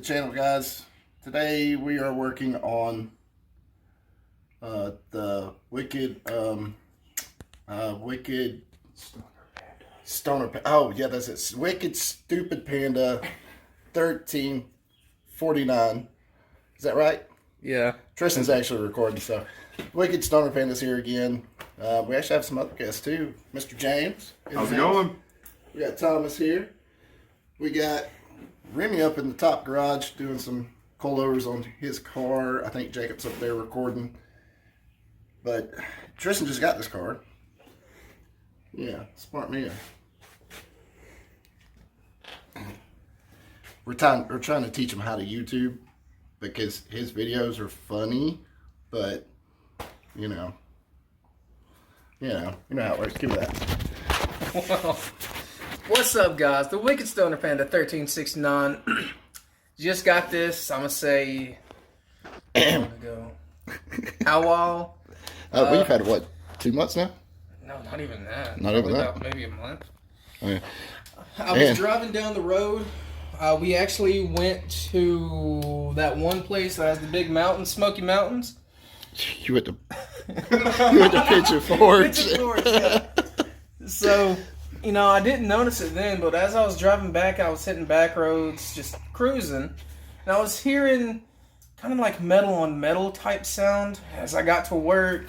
the channel, guys. Today we are working on the Wicked Stoner Panda. Oh yeah, that's it. Wicked Stupid Panda 1349. Is that right? Yeah. Tristan's actually recording, so Wicked Stoner Panda's here again. We actually have some other guests too. Mr. James. How's it going? We got Thomas here. We got Remy up in the top garage doing some coilovers on his car. I think Jacob's up there recording. But Tristan just got this car. Yeah, smart man. We're trying to teach him how to YouTube because his videos are funny, but you know how it works. Give me that. Well, what's up, guys? The Wicked Stoner Panda 1369. Just got this. I'm gonna say. Ago. How long? We've had what, 2 months now? No, not even that. Not even that. Maybe a month. Oh, yeah. I was driving down the road. We actually went to that one place that has the big mountains, Smoky Mountains. You went to Pigeon Forge. Pigeon Forge, yeah. So, I didn't notice it then, but as I was driving back, I was hitting back roads, just cruising, and I was hearing kind of like metal on metal type sound. As I got to work,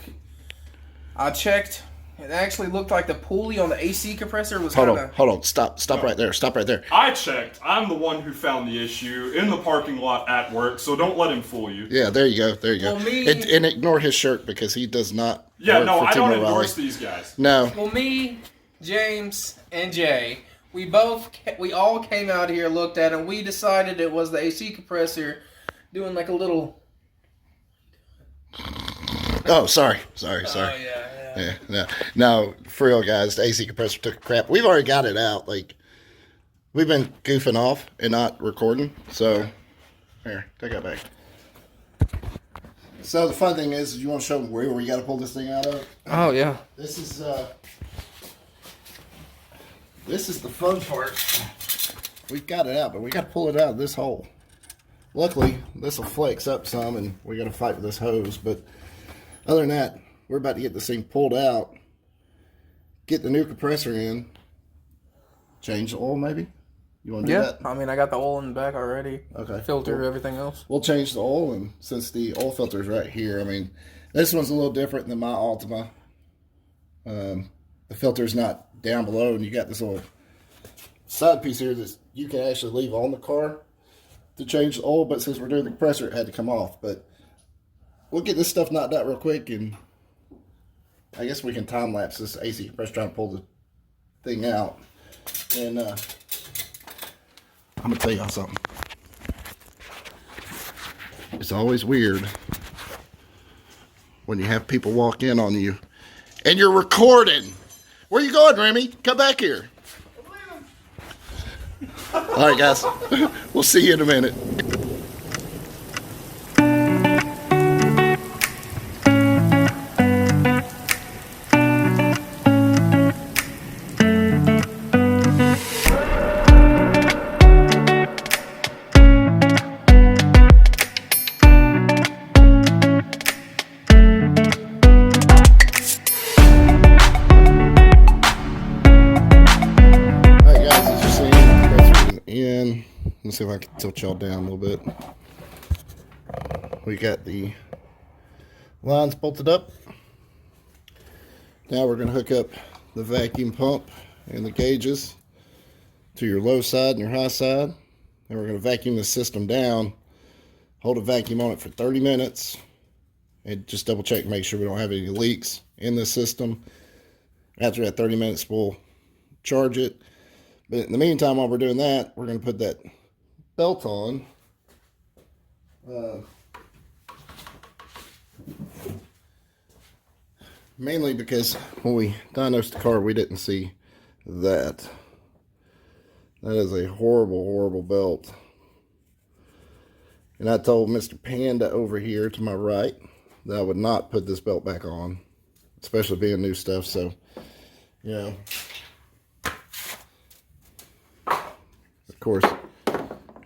I checked. It actually looked like the pulley on the AC compressor was Hold on. Stop right there. Stop right there. I checked. I'm the one who found the issue in the parking lot at work, so don't let him fool you. Yeah, there you go. Well, and ignore his shirt because he does not. Yeah, work no, for I don't Timo endorse Riley. these guys. No. Well, me, James, and Jay, we all came out here, looked at it, and we decided it was the AC compressor doing like a little... Oh, sorry. Oh, yeah. No, for real, guys, the AC compressor took a crap. We've already got it out. Like, we've been goofing off and not recording. So, here, take that back. So, the fun thing is, you want to show them where you got to pull this thing out of? Oh, yeah. This is the fun part. We've got it out, but we got to pull it out of this hole. Luckily, this will flex up some, and we got to fight with this hose. But other than that, we're about to get this thing pulled out, get the new compressor in, change the oil maybe? You want to do that? I mean, I got the oil in the back already. Okay. Filter, cool. everything else. We'll change the oil, and since the oil filter is right here, I mean, this one's a little different than my Altima. The filter's not down below, and you got this little side piece here that you can actually leave on the car to change the oil, but since we're doing the compressor, it had to come off. But we'll get this stuff knocked out real quick, and I guess we can time lapse this AC compressor trying to pull the thing out. And I'm gonna tell y'all something. It's always weird when you have people walk in on you and you're recording. Where you going, Remy? Come back here. All right, guys. We'll see you in a minute. Let's see if I can tilt y'all down a little bit. We got the lines bolted up. Now we're going to hook up the vacuum pump and the gauges to your low side and your high side. And we're going to vacuum the system down, hold a vacuum on it for 30 minutes, and just double check, make sure we don't have any leaks in the system. After that 30 minutes, we'll charge it. But in the meantime, while we're doing that, we're going to put that belt on. Mainly because when we diagnosed the car, we didn't see that. That is a horrible, horrible belt. And I told Mr. Panda over here to my right that I would not put this belt back on, especially being new stuff. So, you know, of course,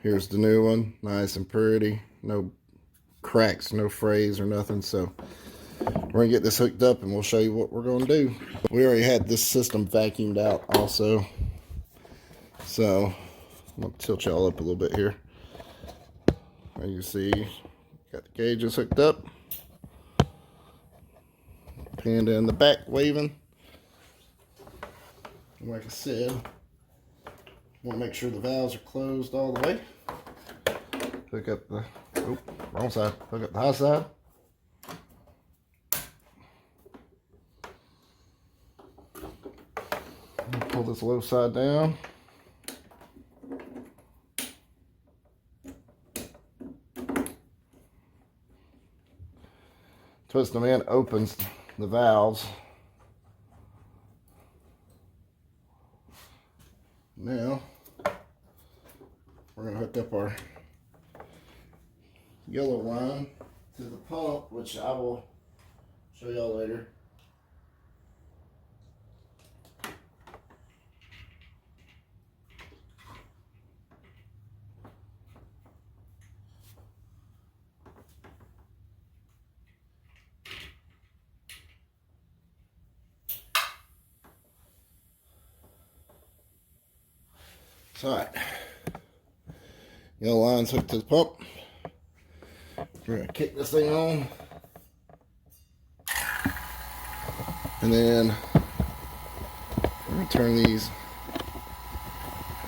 Here's the new one, nice and pretty. No cracks, no frays or nothing. So we're gonna get this hooked up and we'll show you what we're gonna do. We already had this system vacuumed out also. So I'm gonna tilt y'all up a little bit here. As you see, got the gauges hooked up. Panda in the back waving. And like I said, want to make sure the valves are closed all the way. Hook up the, oh, wrong side. Hook up the high side. Pull this low side down. Twist them in, opens the valves. Now, we're going to hook up our yellow line to the pump, which I will show y'all later. So, all right, yellow line's hooked to the pump. We're gonna kick this thing on, and then we're gonna turn these,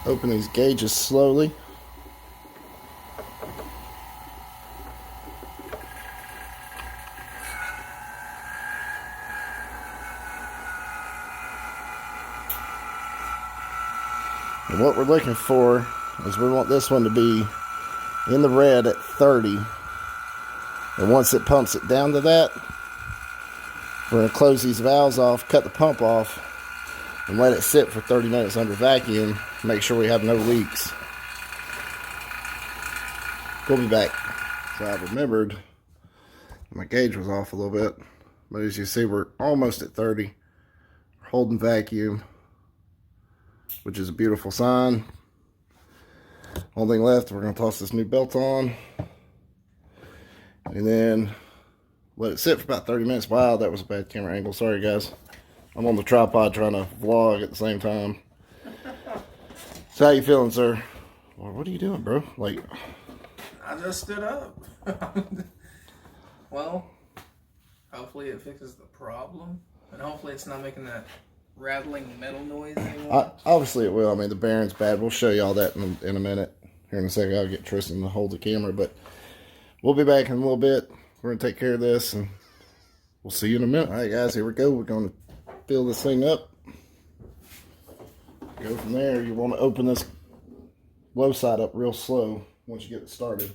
open these gauges slowly. And what we're looking for is we want this one to be in the red at 30. And once it pumps it down to that, we're going to close these valves off, cut the pump off, and let it sit for 30 minutes under vacuum. Make sure we have no leaks. We'll be back. So I remembered my gauge was off a little bit. But as you see, we're almost at 30. We're holding vacuum, which is a beautiful sign. Only thing left, we're going to toss this new belt on. And then let it sit for about 30 minutes. Wow, that was a bad camera angle. Sorry, guys. I'm on the tripod trying to vlog at the same time. So how you feeling, sir? Well, what are you doing, bro? Like, I just stood up. Well, hopefully it fixes the problem. And hopefully it's not making that rattling metal noise anymore. Obviously it will. I mean, the bearing's bad. We'll show you all that in a minute. Here in a second, I'll get Tristan to hold the camera, but we'll be back in a little bit. We're going to take care of this, and we'll see you in a minute. All right, guys, here we go. We're going to fill this thing up. Go from there. You want to open this low side up real slow once you get it started.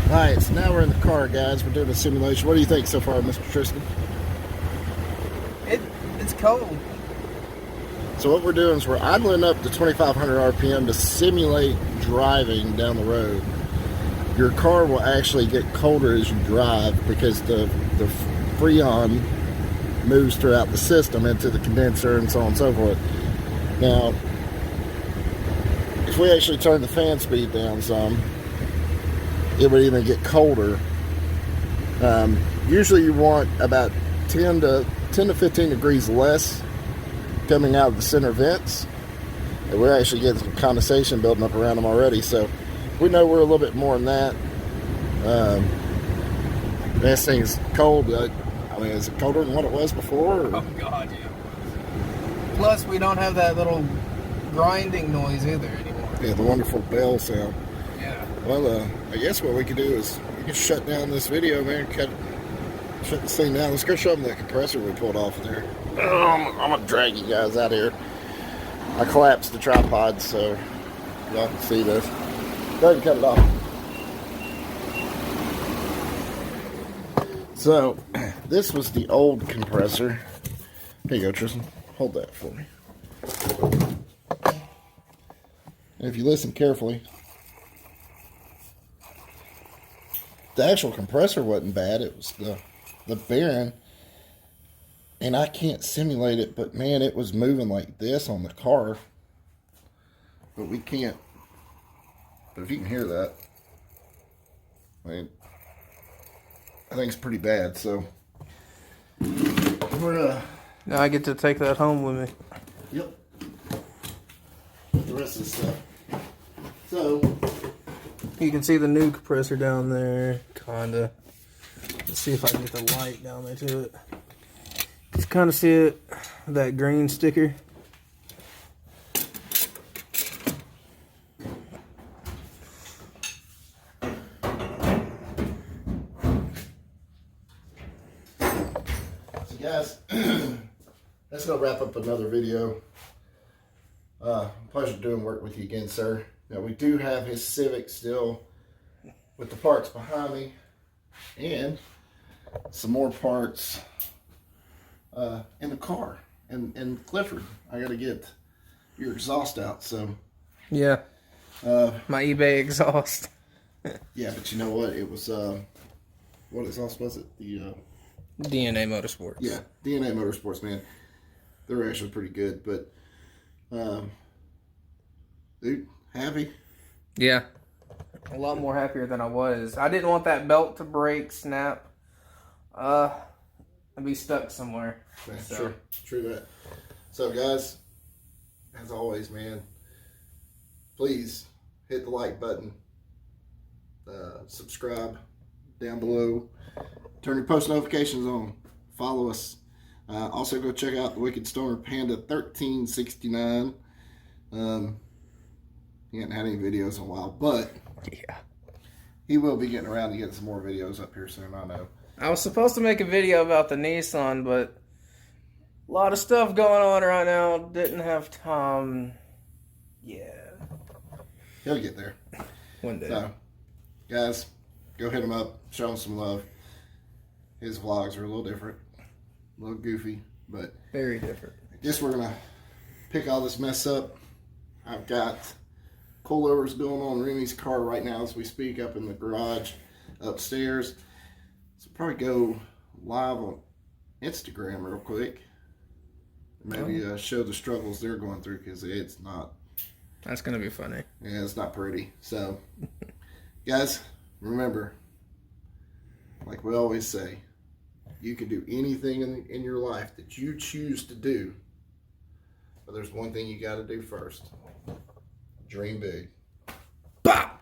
Alright, so now we're in the car, guys. We're doing a simulation. What do you think so far, Mr. Tristan? It's cold. So what we're doing is we're idling up to 2,500 RPM to simulate driving down the road. your car will actually get colder as you drive because the Freon moves throughout the system into the condenser and so on and so forth. Now, if we actually turn the fan speed down some, it would even get colder. Usually you want about 10 to 15 degrees less coming out of the center vents. And we're actually getting some condensation building up around them already, so we know we're a little bit more than that. This thing's cold. I mean, is it colder than what it was before? Or? Oh God, yeah. Plus, we don't have that little grinding noise either anymore. Yeah, the wonderful bell sound. Yeah. Well, I guess what we could do is we can shut down this video, man. Shut this thing down. Let's go show them that compressor we pulled off of there. I'm gonna drag you guys out here. I collapsed the tripod so y'all can see this. Go ahead and cut it off. So, this was the old compressor. Here you go, Tristan. Hold that for me. And if you listen carefully, the actual compressor wasn't bad. It was the bearing. And I can't simulate it, but man, it was moving like this on the car. But we can't. But if you can hear that, I mean, I think it's pretty bad. So we're Now I get to take that home with me. Yep. With the rest of the stuff. So You can see the new compressor down there, kinda. Let's see if I can get the light down there to it. Just kind of see it, that green sticker. So guys, that's gonna wrap up another video. Pleasure doing work with you again, sir. Now we do have his Civic still with the parts behind me, and some more parts in the car. And Clifford, I gotta get your exhaust out. So Yeah. My eBay exhaust. yeah, but you know what? It was what exhaust was it? The DNA Motorsports. yeah, DNA Motorsports, man. They're actually pretty good, but dude, happy? Yeah. A lot more happier than I was. I didn't want that belt to break, snap. I'd be stuck somewhere. Yeah, So. true that. So guys, as always, man, please hit the like button, subscribe down below, turn your post notifications on, follow us. Also go check out the Wicked Stoner Panda 1369. He hasn't had any videos in a while, but Yeah. he will be getting around to getting some more videos up here soon, I know. I was supposed to make a video about the Nissan, but a lot of stuff going on right now. Didn't have time. Yeah. He'll get there. One day. So, guys, go hit him up, show him some love. His vlogs are a little different, a little goofy, but Very different. I guess we're gonna pick all this mess up. I've got coilovers going on Remy's car right now as we speak up in the garage upstairs. So probably go live on Instagram real quick. Maybe show the struggles they're going through, because it's not. That's gonna be funny. Yeah, it's not pretty. So, guys, remember, like we always say, you can do anything in your life that you choose to do. But there's one thing you got to do first. Dream big. Bop!